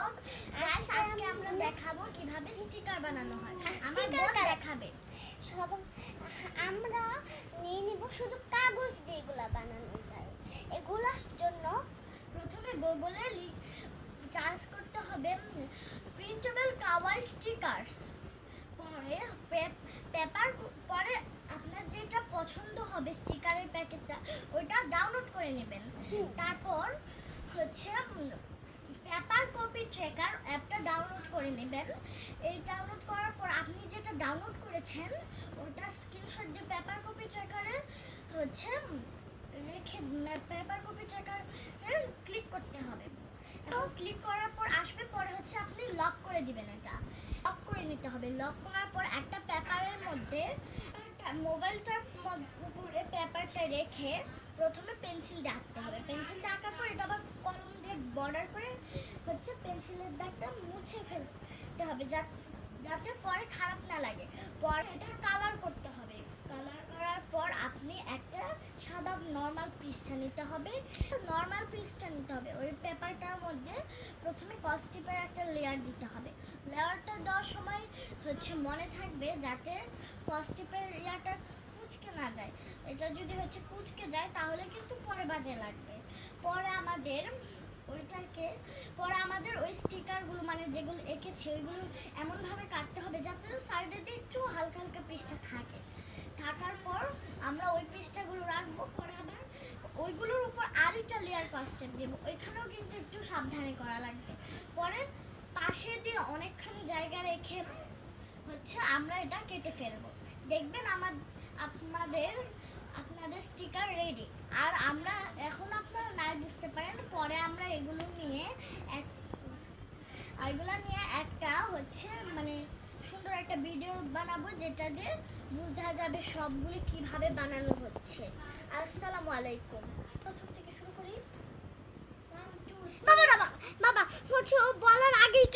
Blog. Guys আজকে আমরা দেখাবো কিভাবে স্টিকার বানানো হয়। আমার বোন দেখাবে। সব আমরা নিয়ে নিব শুধু কাগজ দিয়ে এগুলা বানানো যায়। এগুলার জন্য প্রথমে গুগলে সার্চ করতে হবে প্রিন্টেবল কাওয়াই স্টিকারস। পরে পেপার, পরে আপনার যেটা পছন্দ হবে স্টিকারের প্যাকেটটা ওইটা ডাউনলোড করে নেবেন। তারপর হচ্ছে পেপার কপি ট্র্যাকার অ্যাপটা ডাউনলোড করে নেবেন। এই ডাউনলোড করার পর আপনি যেটা ডাউনলোড করেছেন ওটা স্ক্রিনশট দিয়ে পেপার কপি ট্র্যাকারে হচ্ছে রেখে পেপার কপি ট্র্যাকারে ক্লিক করতে হবে। এখন ক্লিক করার পর আসবে, পরে হচ্ছে আপনি লক করে দিবেন। এটা লক করে নিতে হবে। লক করার পর একটা পেপারের মধ্যে মোবাইলটার উপরে পেপারটা রেখে প্রথমে পেন্সিল দিয়ে আঁকতে হবে। পেন্সিল দিয়ে আঁকার পর এটা আবার কলম দিয়ে বর্ডার করে হচ্ছে পেন্সিলের দাগটা মুছে ফেলতে হবে যাতে পরে খারাপ না লাগে। পরে এটা কালার করতে হবে। কালার করার পর আপনি একটা সাদা নর্মাল পৃষ্ঠা নিতে হবে। ওই পেপারটার মধ্যে প্রথমে কস্টিপের একটা লেয়ার দিতে হবে। লেয়ারটা দেওয়ার সময় হচ্ছে মনে থাকবে যাতে কস্টিপের লেয়ারটা কুঁচকে না যায়। এটা যদি হচ্ছে কুঁচকে যায় তাহলে কিন্তু পরে বাজে লাগবে। পরে আমাদের ওই স্টিকারগুলো মানে যেগুলো এঁকেছি ওইগুলো এমনভাবে কাটতে হবে যাতে সাইডে দিয়ে একটু হালকা হালকা পৃষ্ঠা থাকার পর আমরা ওই পৃষ্ঠাগুলো রাখবো। পরে আবার ওইগুলোর উপর আরেকটা লেয়ার কস্টেপ দেবো। ওইখানেও কিন্তু একটু সাবধানে করা লাগবে। পরে পাশে দিয়ে অনেকখানি জায়গা রেখে হচ্ছে আমরা এটা কেটে ফেলবো। দেখবেন আপনাদের স্টিকার রেডি। আর আমরা এখন আপনারা নাই বুঝতে পারেন, পরে আমরা এগুলো নিয়ে একটা হচ্ছে মানে সুন্দর একটা ভিডিও বানাবো যেটা দিয়ে বোঝা যাবে সবগুলি কিভাবে বানানো হচ্ছে। আসসালামু আলাইকুম। প্রথম থেকে শুরু করি। বাবা হচ্ছে ও বলার আগেই